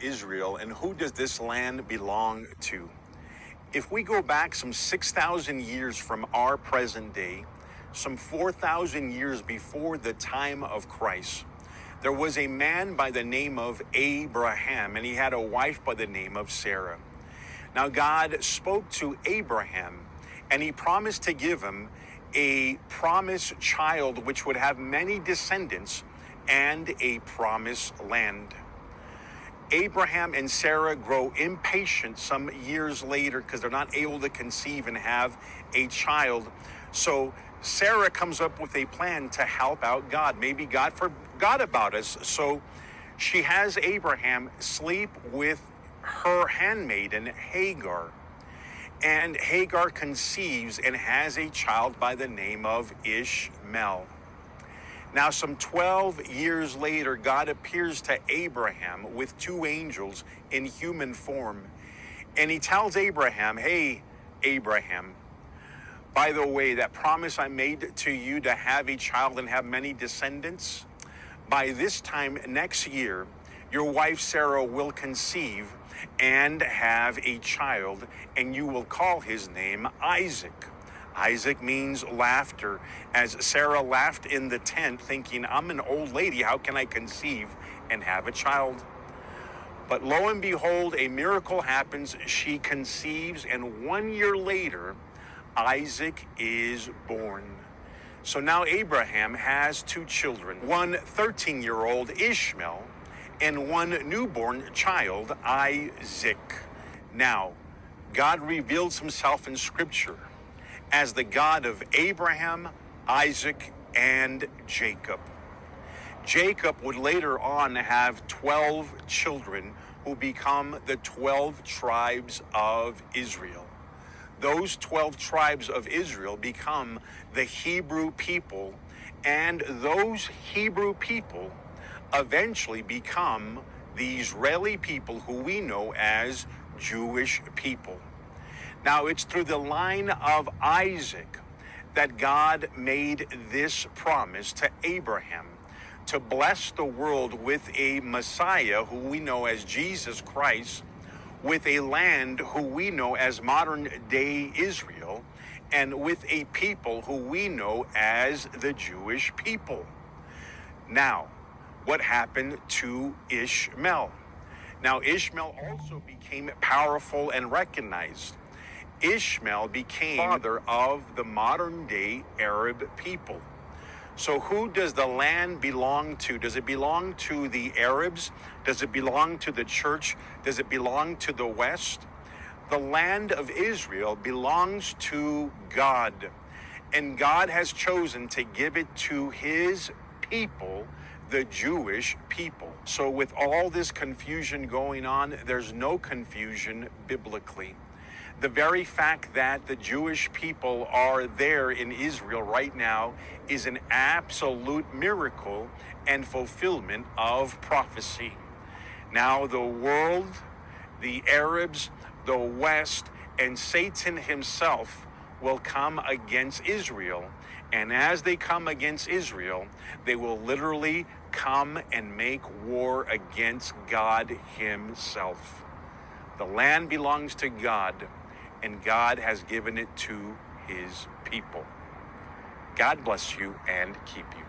Israel, and who does this land belong to? If we go back some 6,000 years from our present day, some 4,000 years before the time of Christ, there was a man by the name of Abraham, and he had a wife by the name of Sarah. Now God spoke to Abraham, and he promised to give him a promised child which would have many descendants and a promised land. Abraham and Sarah grow impatient some years later because they're not able to conceive and have a child. So Sarah comes up with a plan to help out God. Maybe God forgot about us. So she has Abraham sleep with her handmaiden Hagar. And Hagar conceives and has a child by the name of Ishmael. Now, some 12 years later, God appears to Abraham with two angels in human form. And he tells Abraham, hey, Abraham, by the way, that promise I made to you to have a child and have many descendants, by this time next year, your wife Sarah will conceive and have a child, and you will call his name Isaac. Isaac means laughter, as Sarah laughed in the tent thinking, I'm an old lady, how can I conceive and have a child? But lo and behold, a miracle happens. She conceives, and 1 year later, Isaac is born. So now Abraham has two children, one 13-year-old Ishmael and one newborn child, Isaac. Now, God reveals himself in Scripture as the God of Abraham, Isaac, and Jacob. Jacob would later on have 12 children who become the 12 tribes of Israel. Those 12 tribes of Israel become the Hebrew people, and those Hebrew people eventually become the Israeli people who we know as Jewish people. Now, it's through the line of Isaac that God made this promise to Abraham to bless the world with a Messiah who we know as Jesus Christ, with a land who we know as modern-day Israel, and with a people who we know as the Jewish people. Now, what happened to Ishmael? Now, Ishmael also became powerful and recognized. Ishmael became father of the modern-day Arab people. So who does the land belong to? Does it belong to the Arabs? Does it belong to the church? Does it belong to the West? The land of Israel belongs to God, and God has chosen to give it to his people, the Jewish people. So with all this confusion going on, there's no confusion biblically. The very fact that the Jewish people are there in Israel right now is an absolute miracle and fulfillment of prophecy. Now the world, the Arabs, the West, and Satan himself will come against Israel. And as they come against Israel, they will literally come and make war against God himself. The land belongs to God, and God has given it to his people. God bless you and keep you.